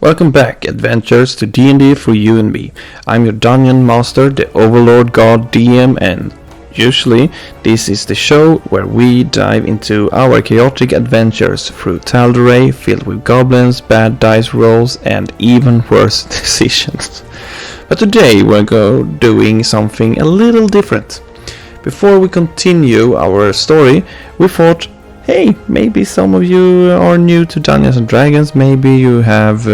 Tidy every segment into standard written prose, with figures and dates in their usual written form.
Welcome back, adventurers, to D&D for you and me. I'm your dungeon master, the Overlord God DM, and usually this is the show where we dive into our chaotic adventures through Tal'Dorei filled with goblins, bad dice rolls, and even worse decisions. But today we're doing something a little different. Before we continue our story, we thought, hey, maybe some of you are new to Dungeons and Dragons, maybe you have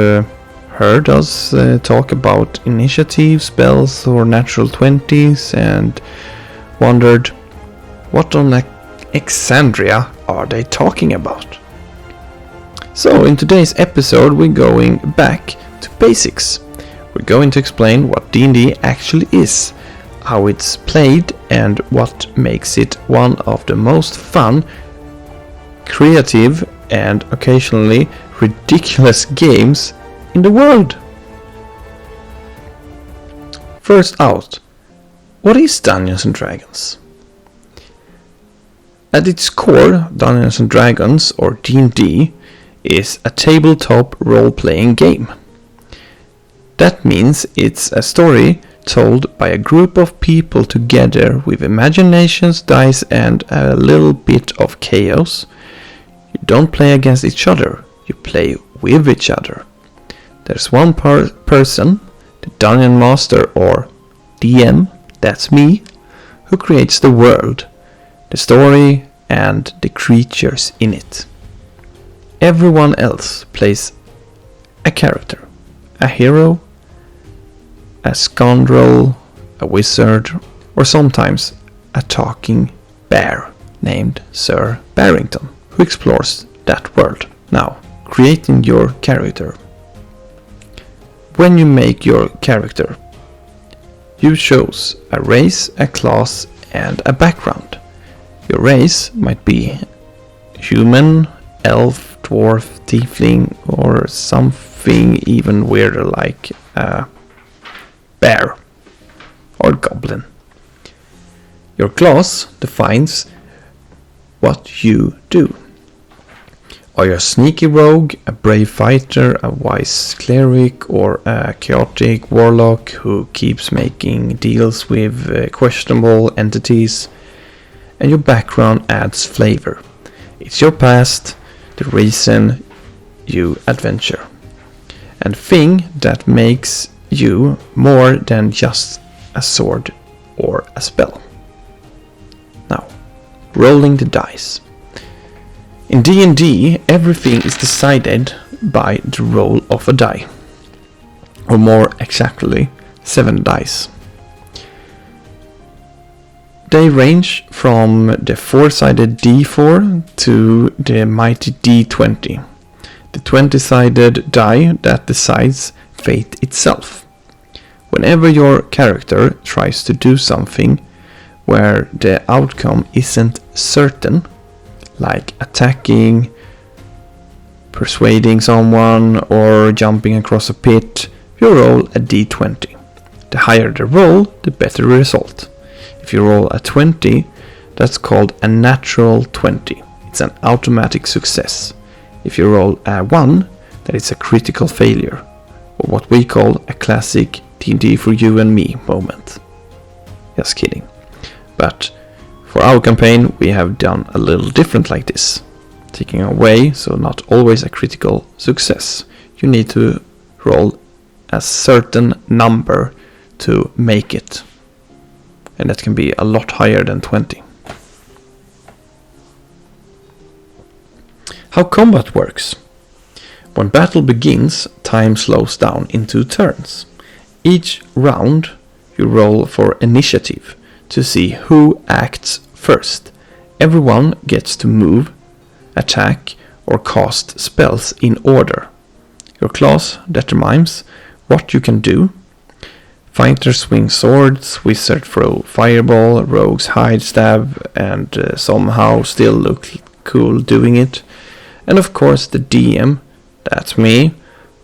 heard us talk about initiative, spells, or natural 20s and wondered, what on Exandria are they talking about? So in today's episode we're going back to basics. We're going to explain what D&D actually is, how it's played, and what makes it one of the most fun, creative, and occasionally ridiculous games in the world. First out, what is Dungeons and Dragons? At its core, Dungeons and Dragons, or D&D, is a tabletop role-playing game. That means it's a story told by a group of people together with imaginations, dice, and a little bit of chaos. You don't play against each other, you play with each other. There's one person, the Dungeon Master or DM, that's me, who creates the world, the story, and the creatures in it. Everyone else plays a character, a hero, a scoundrel, a wizard, or sometimes a talking bear named Sir Barrington, who explores that world. Now, creating your character. When you make your character, you choose a race, a class, and a background. Your race might be human, elf, dwarf, tiefling, or something even weirder like a bear or goblin. Your class defines what you do. Are you a sneaky rogue, a brave fighter, a wise cleric, or a chaotic warlock who keeps making deals with questionable entities? And your background adds flavor. It's your past, the reason you adventure, and thing that makes you more than just a sword or a spell. Now, rolling the dice. In D&D, everything is decided by the roll of a die, or more exactly, 7 dice. They range from the 4-sided D4 to the mighty D20, the 20-sided die that decides fate itself. Whenever your character tries to do something where the outcome isn't certain, like attacking, persuading someone, or jumping across a pit, you roll a d20. The higher the roll, the better the result. If you roll a 20, that's called a natural 20. It's an automatic success. If you roll a 1, that is a critical failure, or what we call a classic D&D for you and me moment. Just kidding. But for our campaign, we have done a little different like this. Taking away, so not always a critical success. You need to roll a certain number to make it. And that can be a lot higher than 20. How combat works. When battle begins, time slows down into turns. Each round, you roll for initiative to see who acts first. Everyone gets to move, attack, or cast spells in order. Your class determines what you can do. Fighters swing swords, wizards throw fireball, rogues hide, stab, and somehow still look cool doing it. And of course the DM, that's me,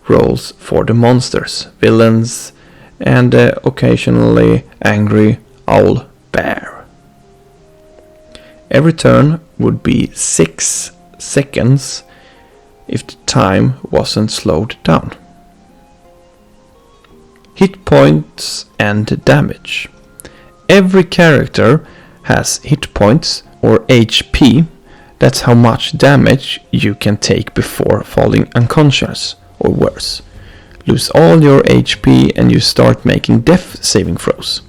rolls for the monsters, villains, and the occasionally angry owl bear. Every turn would be 6 seconds if the time wasn't slowed down. hit points and damage. Every character has hit points or HP. That's how much damage you can take before falling unconscious or worse. Lose all your HP and you start making death saving throws,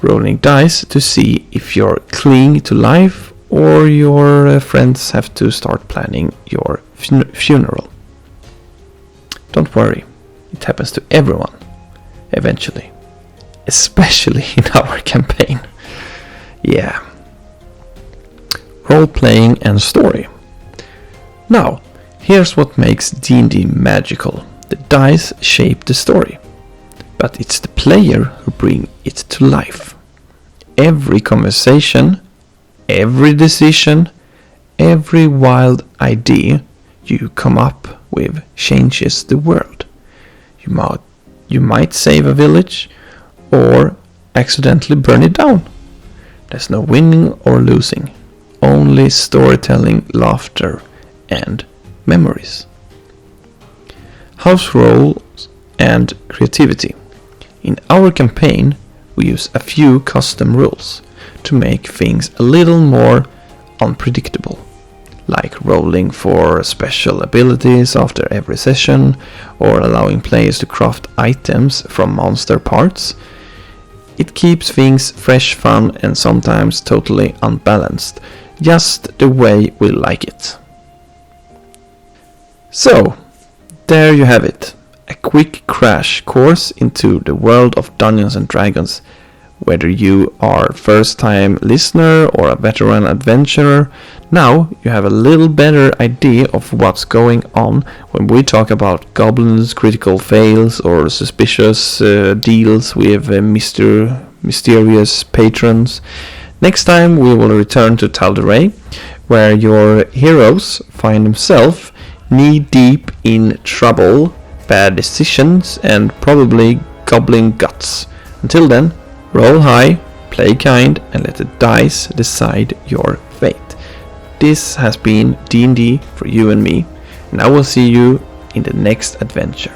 rolling dice to see if you're clinging to life or your friends have to start planning your funeral. Don't worry, it happens to everyone, eventually. Especially in our campaign. Yeah. Role-playing and story. Now, here's what makes D&D magical. The dice shape the story, but it's the player who bring it to life. Every conversation, every decision, every wild idea you come up with changes the world. You might save a village or accidentally burn it down. There's no winning or losing, only storytelling, laughter, and memories. House roles and creativity. In our campaign, we use a few custom rules to make things a little more unpredictable, like rolling for special abilities after every session, or allowing players to craft items from monster parts. It keeps things fresh, fun, and sometimes totally unbalanced, just the way we like it. So, there you have it. A quick crash course into the world of Dungeons and Dragons. Whether you are a first-time listener or a veteran adventurer, now you have a little better idea of what's going on when we talk about goblins, critical fails, or suspicious deals with mysterious patrons. Next time we will return to Tal'Dorei, where your heroes find themselves knee-deep in trouble, bad decisions, and probably goblin guts. Until then, roll high, play kind, and let the dice decide your fate. This has been D&D for you and me, and I will see you in the next adventure.